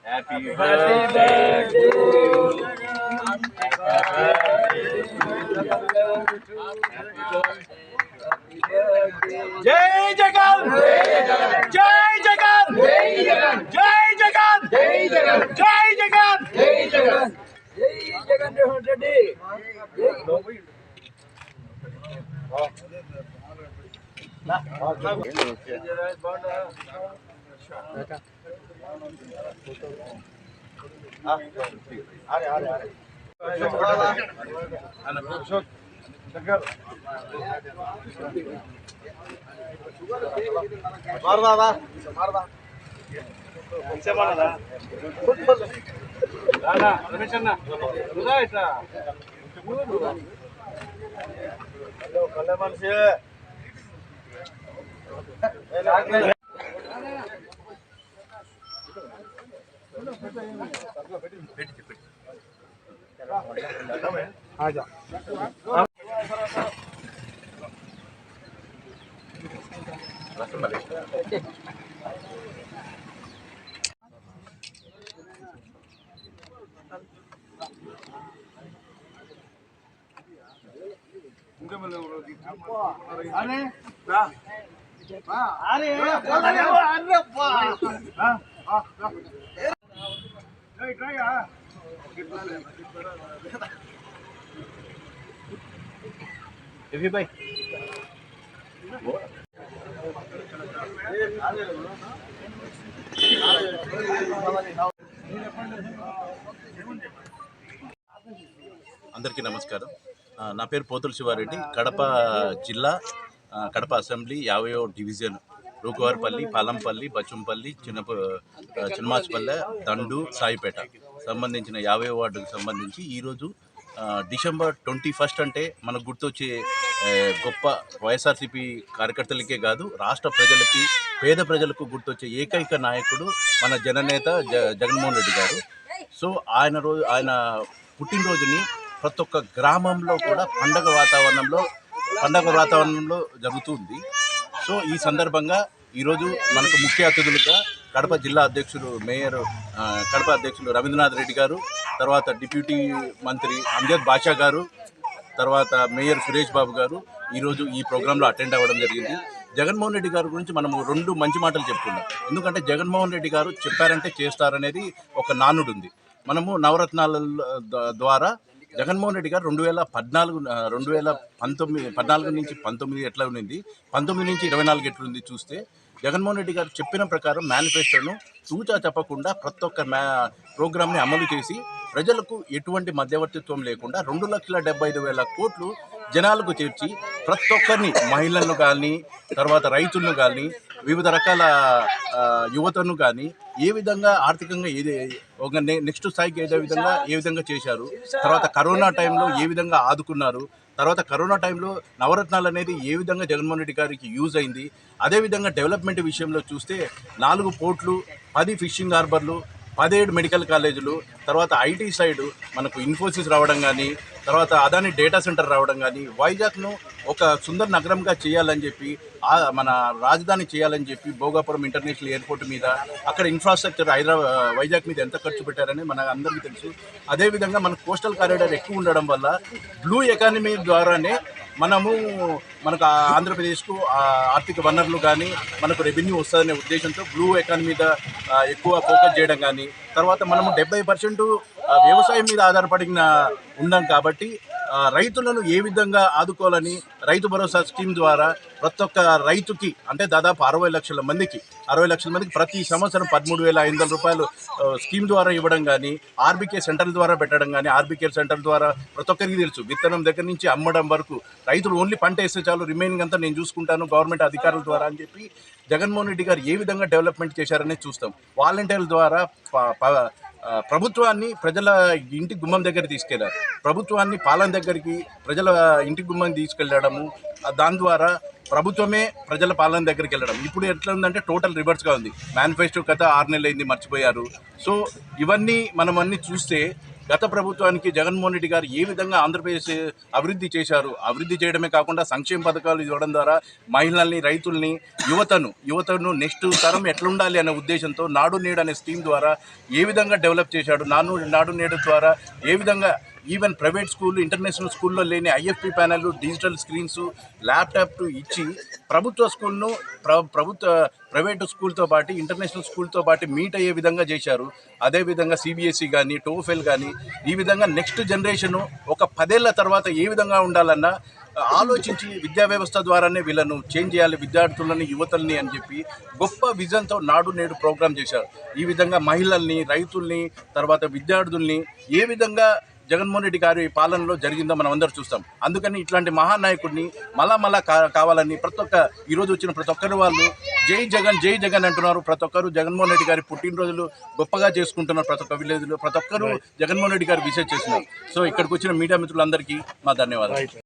Happy birthday to you. Jai Jagan! Jai Jagan! Jai Jagan! Jai Jagan! Jai Jagan! Jai Jagan! Jai Jagan! Jai Jagan Reddy! అందరికీ నమస్కారం. నా పేరు పోతుల శివారెడ్డి. కడప జిల్లా Kadapa assembly 50వ division రూకువారిపల్లి, Palampalli, బచ్చంపల్లి, చిన్నమాచిపల్లె, దండు, సాయిపేట సంబంధించిన 50వ వార్డుకు సంబంధించి ఈరోజు డిసెంబర్ 21 అంటే మనకు గుర్తొచ్చే గొప్ప వైఎస్ఆర్సీపీ కార్యకర్తలకే కాదు, రాష్ట్ర ప్రజలకి, పేద ప్రజలకు గుర్తొచ్చే ఏకైక నాయకుడు మన జననేత జగన్మోహన్ రెడ్డి గారు. సో ఆయన పుట్టినరోజుని ప్రతి ఒక్క గ్రామంలో కూడా పండగ వాతావరణంలో జరుగుతుంది. సో ఈ సందర్భంగా ఈరోజు మనకు ముఖ్య అతిథులుగా కడప జిల్లా అధ్యక్షులు కడప అధ్యక్షులు రవీంద్రనాథ్ రెడ్డి గారు, తర్వాత డిప్యూటీ మంత్రి అంజద్ బాషా గారు, తర్వాత మేయర్ సురేష్ బాబు గారు ఈరోజు ఈ ప్రోగ్రాంలో అటెండ్ అవ్వడం జరిగింది. జగన్మోహన్ రెడ్డి గారి గురించి మనము 2 మంచి మాటలు చెప్పుకున్నాం. ఎందుకంటే జగన్మోహన్ రెడ్డి గారు చెప్పారంటే చేస్తారనేది ఒక నానుడు ఉంది. మనము నవరత్నాల ద్వారా జగన్మోహన్ రెడ్డి గారు 2014 నుంచి 19 ఎట్లా ఉంది, 19 నుంచి 24 ఎట్లుంది చూస్తే జగన్మోహన్ రెడ్డి గారు చెప్పిన ప్రకారం మేనిఫెస్టోను తూచా చెప్పకుండా ప్రతి ఒక్క ప్రోగ్రామ్ని అమలు చేసి ప్రజలకు ఎటువంటి మధ్యవర్తిత్వం లేకుండా 2,75,000 కోట్లు జనాలకు చేర్చి ప్రతి ఒక్కరిని, మహిళలను కానీ, తర్వాత రైతులను కానీ, వివిధ రకాల యువతను కానీ ఏ విధంగా ఆర్థికంగా ఒక నెక్స్ట్ స్థాయికి ఏ విధంగా చేశారు, తర్వాత కరోనా టైంలో ఏ విధంగా ఆదుకున్నారు, తర్వాత కరోనా టైంలో నవరత్నాలు అనేది ఏ విధంగా జగన్మోహన్ రెడ్డి గారికి యూజ్ అయింది. అదేవిధంగా డెవలప్మెంట్ విషయంలో చూస్తే 4 పోర్ట్లు, 10 ఫిషింగ్ హార్బర్లు, 17 మెడికల్ కాలేజీలు, తర్వాత ఐటీ సైడ్ మనకు ఇన్ఫోసిస్ రావడం కానీ, తర్వాత అదాని డేటా సెంటర్ రావడం కానీ, వైజాగ్ను ఒక సుందర నగరంగా చేయాలని చెప్పి, మన రాజధాని చేయాలని చెప్పి భోగాపురం ఇంటర్నేషనల్ ఎయిర్పోర్ట్ మీద అక్కడ ఇన్ఫ్రాస్ట్రక్చర్ వైజాగ్ మీద ఎంత ఖర్చు పెట్టారని మన అందరికీ తెలుసు. అదేవిధంగా మన కోస్టల్ కారిడార్ ఎక్కువ ఉండడం వల్ల బ్లూ ఎకానమీ ద్వారానే మనకు ఆంధ్రప్రదేశ్కు ఆర్థిక వనరులు కానీ మనకు రెవెన్యూ వస్తుందనే ఉద్దేశంతో బ్లూ ఎకానమీ మీద ఎక్కువ ఫోకస్ చేయడం కానీ, తర్వాత మనము 70% వ్యవసాయం మీద ఆధారపడిన ఉన్నాం కాబట్టి రైతులను ఏ విధంగా ఆదుకోవాలని రైతు భరోసా స్కీమ్ ద్వారా ప్రతి ఒక్క రైతుకి అంటే దాదాపు 60 లక్షల మందికి ప్రతి సంవత్సరం 13,500 రూపాయలు స్కీమ్ ద్వారా ఇవ్వడం కానీ, ఆర్బీకే సెంటర్ల ద్వారా పెట్టడం కానీ, ఆర్బీకే సెంటర్ ద్వారా ప్రతి ఒక్కరికి తెలుసు విత్తనం దగ్గర నుంచి అమ్మడం వరకు రైతులు ఓన్లీ పంట వేస్తే చాలు, రిమైనింగ్ అంతా నేను చూసుకుంటాను గవర్నమెంట్ అధికారుల ద్వారా అని చెప్పి జగన్మోహన్ రెడ్డి గారు ఏ విధంగా డెవలప్మెంట్ చేశారనేది చూస్తాం. వాలంటీర్ల ద్వారా ప్రభుత్వాన్ని ప్రజల ఇంటి గుమ్మం దగ్గర తీసుకెళ్లారు, ప్రభుత్వాన్ని పాలన దగ్గరికి ప్రజల ఇంటి గుమ్మం తీసుకెళ్ళడము, దాని ద్వారా ప్రభుత్వమే ప్రజల పాలన దగ్గరికి వెళ్ళడం. ఇప్పుడు ఎట్లా ఉందంటే టోటల్ రివర్స్గా ఉంది. మేనిఫెస్టో కథ 6 నెలలు అయింది, మర్చిపోయారు. సో ఇవన్నీ మనం అన్నీ చూస్తే గత ప్రభుత్వానికి జగన్మోహన్ రెడ్డి గారు ఏ విధంగా ఆంధ్రప్రదేశ్ అభివృద్ధి చేశారు, అభివృద్ధి చేయడమే కాకుండా సంక్షేమ పథకాలు ఇవ్వడం ద్వారా మహిళల్ని, రైతుల్ని, యువతను నెక్స్ట్ తరం ఎట్లుండాలి అనే ఉద్దేశంతో నాడు నేడు అనే స్కీమ్ ద్వారా ఏ విధంగా డెవలప్ చేశాడు, నాడు నేడు ద్వారా ఏ విధంగా ఈవెన్ ప్రైవేట్ స్కూల్, ఇంటర్నేషనల్ స్కూల్లో లేని IFP panel, digital screens, laptop ఇచ్చి ప్రభుత్వ స్కూల్ను ప్రైవేటు స్కూల్తో పాటు ఇంటర్నేషనల్ స్కూల్తో పాటు మీట్ అయ్యే విధంగా చేశారు. అదేవిధంగా సిబిఎస్ఈ కానీ, టోఫెల్ కానీ ఈ విధంగా నెక్స్ట్ జనరేషను ఒక 10 ఏళ్ల తర్వాత ఏ విధంగా ఉండాలన్న ఆలోచించి విద్యా వ్యవస్థ ద్వారానే వీళ్ళను చేంజ్ చేయాలి, విద్యార్థులని, యువతల్ని అని చెప్పి గొప్ప విజన్తో నాడు నేడు ప్రోగ్రాం చేశారు. ఈ విధంగా మహిళల్ని, రైతుల్ని, తర్వాత విద్యార్థుల్ని ఏ విధంగా జగన్మోహన్ రెడ్డి గారి పాలనలో జరిగిందో మనం అందరూ చూస్తాం. అందుకని ఇట్లాంటి మహానాయకుడిని మళ్ళా కావాలని ఈరోజు వచ్చిన ప్రతి ఒక్కరు వాళ్ళు జై జగన్ అంటున్నారు. ప్రతి ఒక్కరు జగన్మోహన్ రెడ్డి గారి పుట్టినరోజులు గొప్పగా చేసుకుంటున్నారు. ప్రతి ఒక్క విలేజ్లో ప్రతి ఒక్కరు జగన్మోహన్ రెడ్డి గారు విజిట్ చేస్తున్నారు. సో ఇక్కడికి వచ్చిన మీడియా మిత్రులందరికీ మా ధన్యవాదాలు.